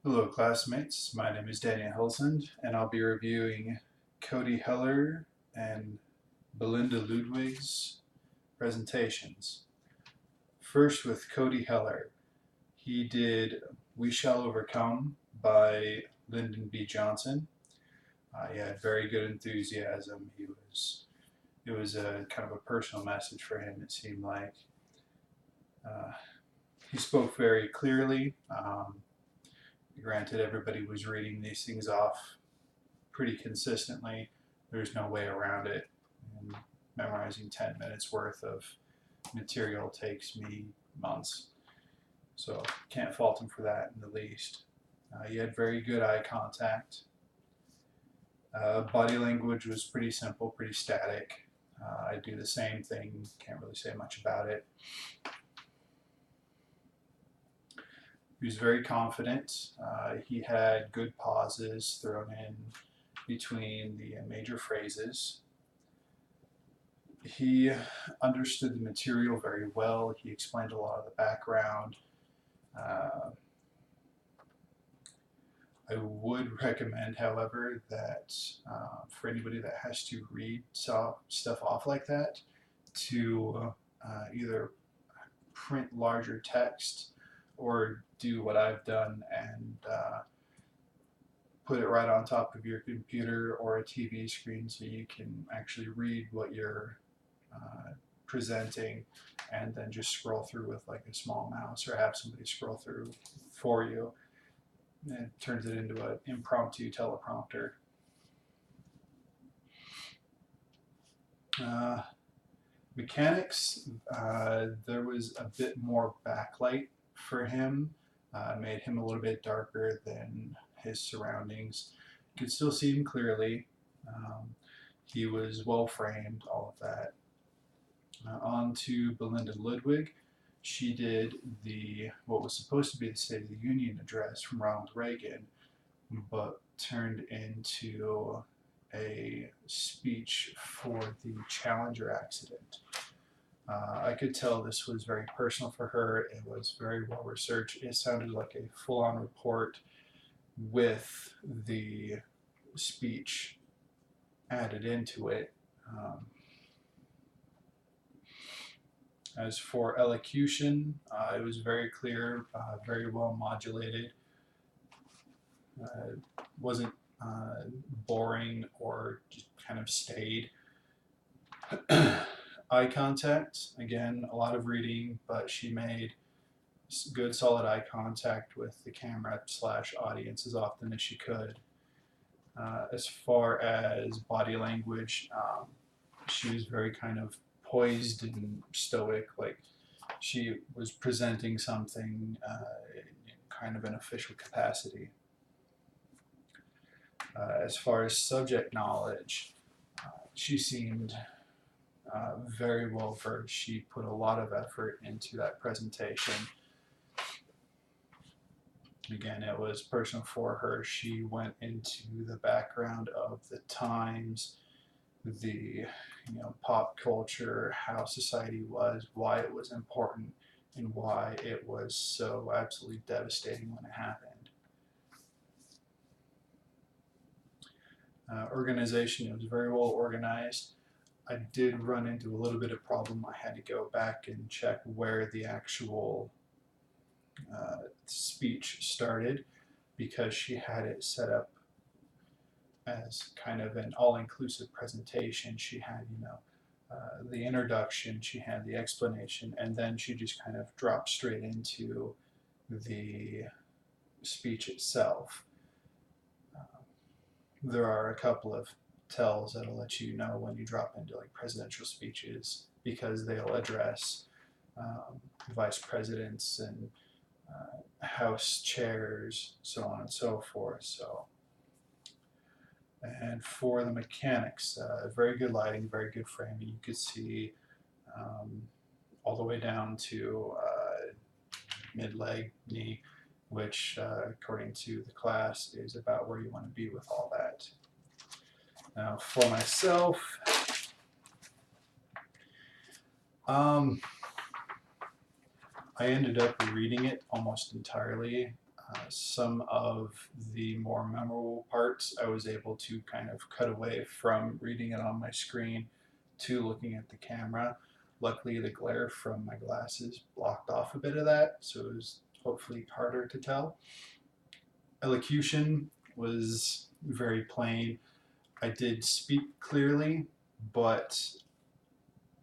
Hello classmates, my name is Daniel Hilsand and I'll be reviewing Cody Heller and Belinda Ludwig's presentations. First with Cody Heller. He did We Shall Overcome by Lyndon B. Johnson. He had very good enthusiasm. It was a kind of a personal message for him, it seemed like. Uh, he spoke very clearly. Granted, everybody was reading these things off pretty consistently. There's no way around it. And memorizing 10 minutes worth of material takes me months. So can't fault him for that in the least. He had very good eye contact. Body language was pretty simple, pretty static. I do the same thing, can't really say much about it. He was very confident. He had good pauses thrown in between the major phrases. He understood the material very well. He explained a lot of the background. Uh, I would recommend, however, that for anybody that has to read stuff off like that, to either print larger text or do what I've done and put it right on top of your computer or a TV screen so you can actually read what you're presenting, and then just scroll through with like a small mouse or have somebody scroll through for you. And it turns it into an impromptu teleprompter. Uh, Mechanics, there was a bit more backlight for him. Made him a little bit darker than his surroundings. You could still see him clearly. He was well framed, all of that. On to Belinda Ludwig. She did what was supposed to be the State of the Union address from Ronald Reagan, but turned into a speech for the Challenger accident. I could tell this was very personal for her. It was very well researched. It sounded like a full-on report with the speech added into it. As for elocution, it was very clear, very well modulated. Wasn't boring or just kind of stayed. Eye contact, again, a lot of reading, but she made good solid eye contact with the camera slash audience as often as she could. As far as body language, she was very kind of poised and stoic, like she was presenting something in kind of an official capacity. As far as subject knowledge, she seemed very well versed. She put a lot of effort into that presentation. Again, it was personal for her. She went into the background of the times, the pop culture, how society was, why it was important, and why it was so absolutely devastating when it happened. Organization, it was very well organized. I did run into a little bit of problem. I had to go back and check where the actual speech started, because she had it set up as kind of an all-inclusive presentation. She had, the introduction, she had the explanation, and then she just kind of dropped straight into the speech itself. There are a couple of tells that'll let you know when you drop into like presidential speeches, because they'll address vice presidents and house chairs, so on and so forth. So, and for the mechanics, very good lighting, very good framing. You could see all the way down to mid-leg, knee, which according to the class is about where you want to be with all that. Now for myself, I ended up reading it almost entirely. Some of the more memorable parts I was able to kind of cut away from reading it on my screen to looking at the camera. Luckily, the glare from my glasses blocked off a bit of that, so it was hopefully harder to tell. Elocution was very plain. I did speak clearly, but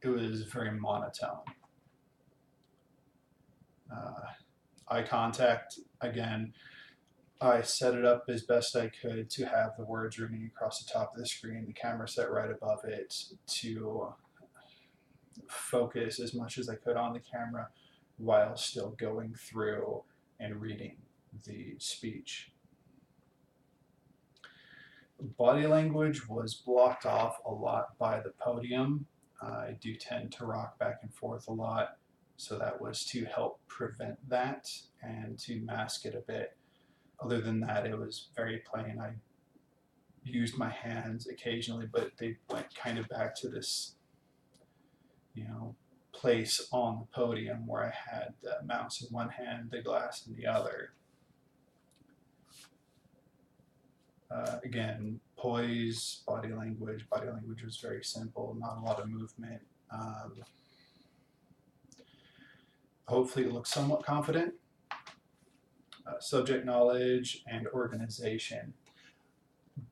it was very monotone. Eye contact, again, I set it up as best I could to have the words reading across the top of the screen, the camera set right above it to focus as much as I could on the camera while still going through and reading the speech. Body language was blocked off a lot by the podium. I do tend to rock back and forth a lot, so that was to help prevent that and to mask it a bit. Other than that, it was very plain. I used my hands occasionally, but they went kind of back to this, place on the podium where I had the mouse in one hand, the glass in the other. Again, poise, body language. Body language was very simple, not a lot of movement. Hopefully it looks somewhat confident. Subject knowledge and organization.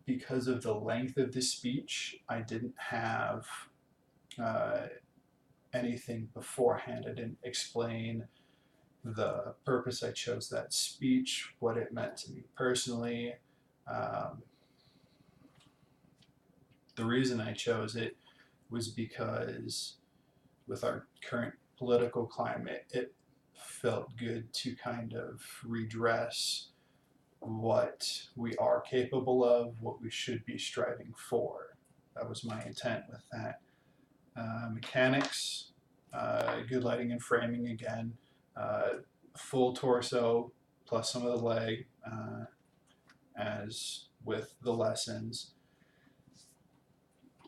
Because of the length of the speech, I didn't have anything beforehand. I didn't explain the purpose I chose that speech, what it meant to me personally. The reason I chose it was because with our current political climate, it felt good to kind of redress what we are capable of, what we should be striving for. That was my intent with that. Mechanics, good lighting and framing again, full torso plus some of the leg, as with the lessons.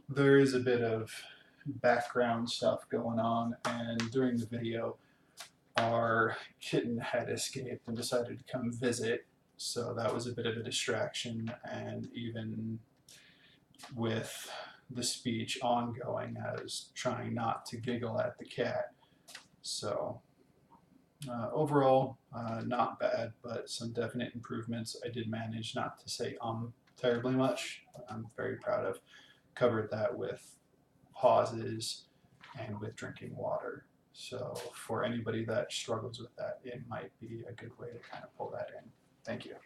There is a bit of background stuff going on, and during the video our kitten had escaped and decided to come visit, so that was a bit of a distraction, and even with the speech ongoing I was trying not to giggle at the cat. So overall not bad, but some definite improvements. I did manage not to say terribly much. I'm very proud of. Covered that with pauses and with drinking water. So for anybody that struggles with that, it might be a good way to kind of pull that in. Thank you.